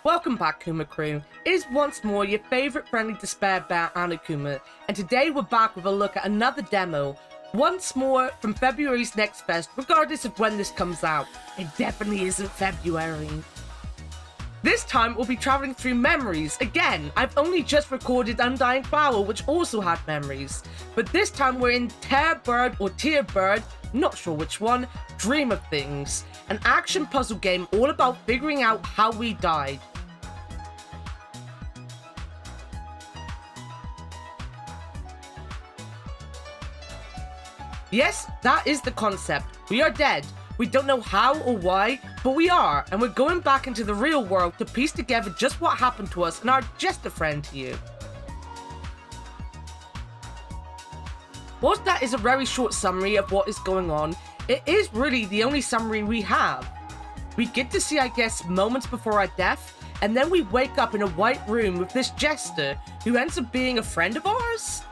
Welcome back, Kuma Crew. It is once more your favourite friendly despair bear, Annakuma, and today we're back with a look at another demo, once more from February's Next Fest, regardless of when this comes out. It definitely isn't February. This time we'll be travelling through memories. Again, I've only just recorded Undying Flower, which also had memories, but this time we're in Tear Bird or Tear Bird, not sure which one, Dream of Things, an action puzzle game all about figuring out how we died. Yes, that is the concept. We are dead. We don't know how or why, but we are, and we're going back into the real world to piece together just what happened to us and our Jester friend here. Whilst that is a very short summary of what is going on, it is really the only summary we have. We get to see, I guess, moments before our death, and then we wake up in a white room with this Jester, who ends up being a friend of ours?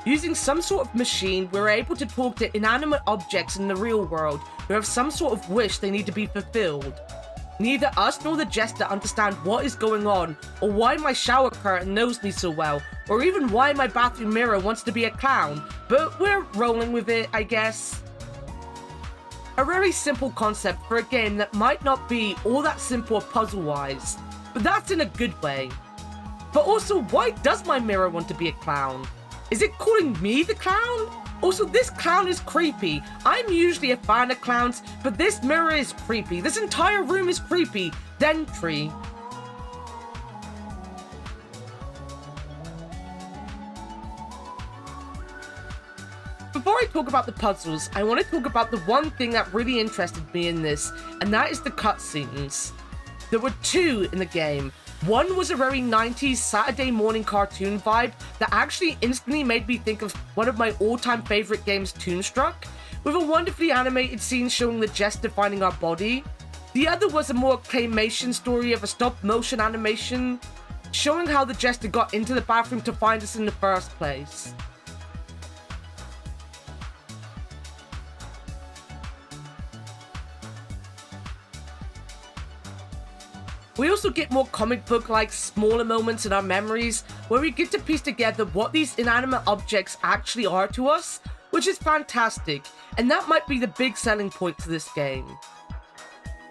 Using some sort of machine, we're able to talk to inanimate objects in the real world who have some sort of wish they need to be fulfilled. Neither us nor the Jester understand what is going on, or why my shower curtain knows me so well, or even why my bathroom mirror wants to be a clown, but we're rolling with it, I guess. A very simple concept for a game that might not be all that simple puzzle-wise, but that's in a good way. But also, why does my mirror want to be a clown? Is it calling me the clown? Also, this clown is creepy. I'm usually a fan of clowns, but this mirror is creepy. This entire room is creepy. Dentry. Before I talk about the puzzles, I want to talk about the one thing that really interested me in this, and that is the cutscenes. There were two in the game. One was a very 90s Saturday morning cartoon vibe that actually instantly made me think of one of my all-time favorite games, Toonstruck, with a wonderfully animated scene showing the Jester finding our body. The other was a more claymation story of a stop-motion animation, showing how the Jester got into the bathroom to find us in the first place. We also get more comic book-like smaller moments in our memories where we get to piece together what these inanimate objects actually are to us, which is fantastic, and that might be the big selling point to this game.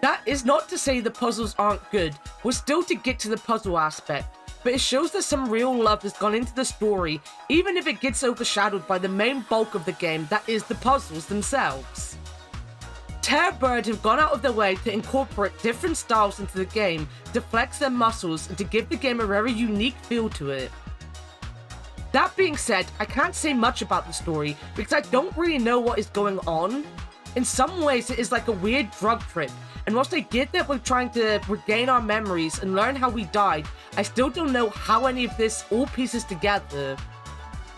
That is not to say the puzzles aren't good, we're still to get to the puzzle aspect, but it shows that some real love has gone into the story, even if it gets overshadowed by the main bulk of the game, that is the puzzles themselves. Tear Bird have gone out of their way to incorporate different styles into the game, to flex their muscles, and to give the game a very unique feel to it. That being said, I can't say much about the story, because I don't really know what is going on. In some ways, it is like a weird drug trip, and whilst I get that we're trying to regain our memories and learn how we died, I still don't know how any of this all pieces together.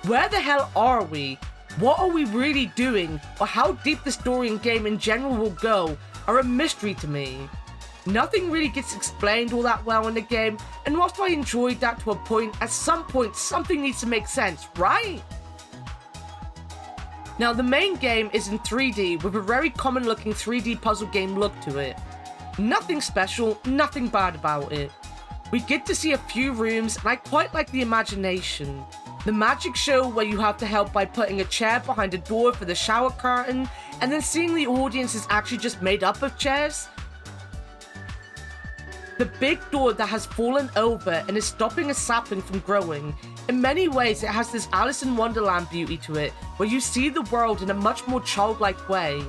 Where the hell are we? What are we really doing, or how deep the story and game in general will go, are a mystery to me. Nothing really gets explained all that well in the game, and whilst I enjoyed that to a point, at some point something needs to make sense, right? Now the main game is in 3D with a very common looking 3D puzzle game look to it. Nothing special, nothing bad about it. We get to see a few rooms, and I quite like the imagination. The magic show where you have to help by putting a chair behind a door for the shower curtain, and then seeing the audience is actually just made up of chairs. The big door that has fallen over and is stopping a sapling from growing. In many ways, it has this Alice in Wonderland beauty to it, where you see the world in a much more childlike way.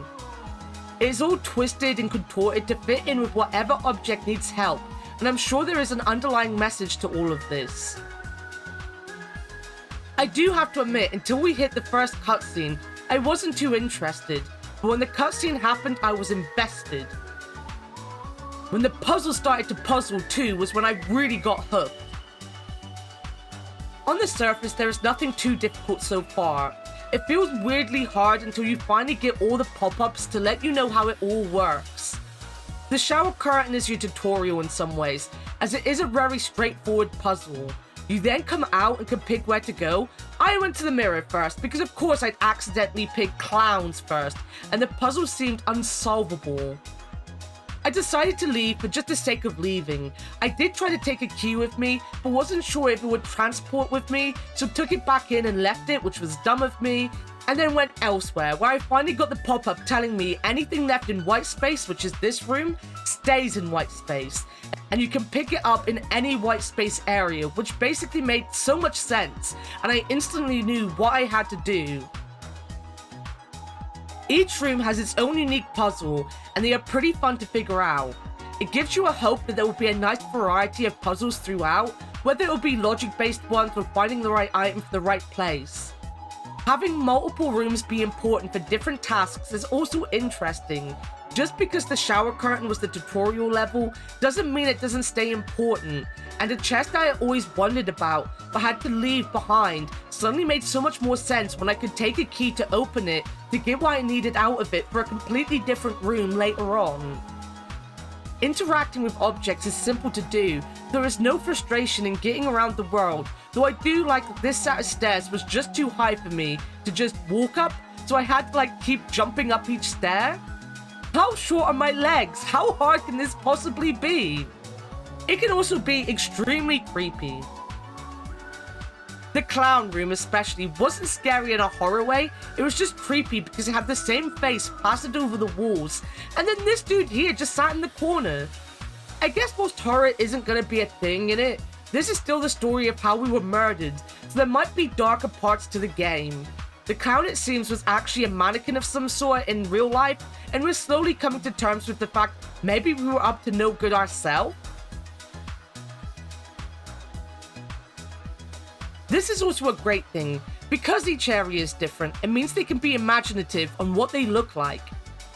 It is all twisted and contorted to fit in with whatever object needs help, and I'm sure there is an underlying message to all of this. I do have to admit, until we hit the first cutscene, I wasn't too interested, but when the cutscene happened, I was invested. When the puzzle started to puzzle too was when I really got hooked. On the surface, there is nothing too difficult so far. It feels weirdly hard until you finally get all the pop-ups to let you know how it all works. The shower curtain is your tutorial in some ways, as it is a very straightforward puzzle. You then come out and can pick where to go. I went to the mirror first, because of course I'd accidentally picked clowns first, and the puzzle seemed unsolvable. I decided to leave for just the sake of leaving. I did try to take a key with me, but wasn't sure if it would transport with me, so took it back in and left it, which was dumb of me, and then went elsewhere, where I finally got the pop-up telling me anything left in white space, which is this room, stays in white space, and you can pick it up in any white space area, which basically made so much sense, and I instantly knew what I had to do. Each room has its own unique puzzle, and they are pretty fun to figure out. It gives you a hope that there will be a nice variety of puzzles throughout, whether it will be logic-based ones or finding the right item for the right place. Having multiple rooms be important for different tasks is also interesting. Just because the shower curtain was the tutorial level doesn't mean it doesn't stay important, and a chest I always wondered about but had to leave behind suddenly made so much more sense when I could take a key to open it to get what I needed out of it for a completely different room later on. Interacting with objects is simple to do, there is no frustration in getting around the world, though I do like that this set of stairs was just too high for me to just walk up, so I had to keep jumping up each stair. How short are my legs? How hard can this possibly be? It can also be extremely creepy. The clown room especially wasn't scary in a horror way, it was just creepy because it had the same face plastered over the walls, and then this dude here just sat in the corner. I guess most horror isn't gonna be a thing in it. This is still the story of how we were murdered, so there might be darker parts to the game. The clown, it seems, was actually a mannequin of some sort in real life, and we're slowly coming to terms with the fact maybe we were up to no good ourselves. This is also a great thing. Because each area is different, it means they can be imaginative on what they look like.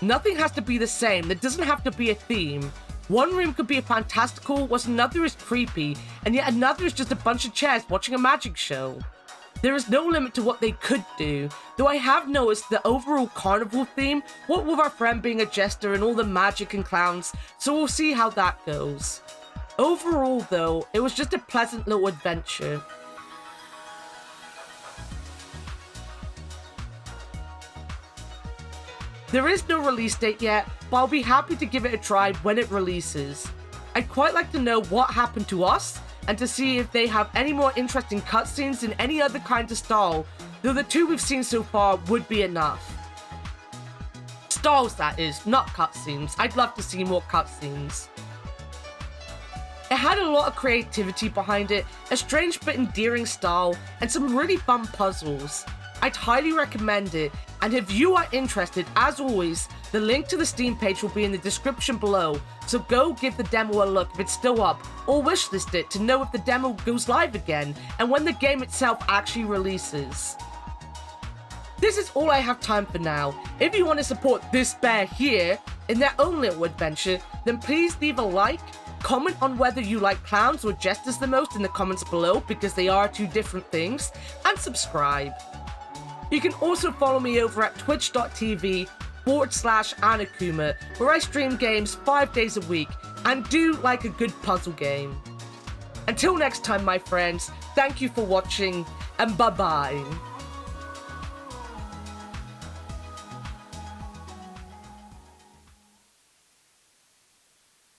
Nothing has to be the same, there doesn't have to be a theme. One room could be a fantastical, whilst another is creepy, and yet another is just a bunch of chairs watching a magic show. There is no limit to what they could do, though I have noticed the overall carnival theme, what with our friend being a jester and all the magic and clowns, so we'll see how that goes. Overall though, it was just a pleasant little adventure. There is no release date yet, but I'll be happy to give it a try when it releases. I'd quite like to know what happened to us, and to see if they have any more interesting cutscenes in any other kind of style, though the two we've seen so far would be enough. Styles, that is, not cutscenes. I'd love to see more cutscenes. It had a lot of creativity behind it, a strange but endearing style, and some really fun puzzles. I'd highly recommend it, and if you are interested, as always, the link to the Steam page will be in the description below, so go give the demo a look if it's still up, or wishlist it to know if the demo goes live again, and when the game itself actually releases. This is all I have time for now. If you want to support this bear here in their own little adventure, then please leave a like, comment on whether you like clowns or jesters the most in the comments below, because they are two different things, and subscribe. You can also follow me over at twitch.tv/Annakuma, where I stream games 5 days a week, and do like a good puzzle game. Until next time, my friends, thank you for watching, and bye-bye.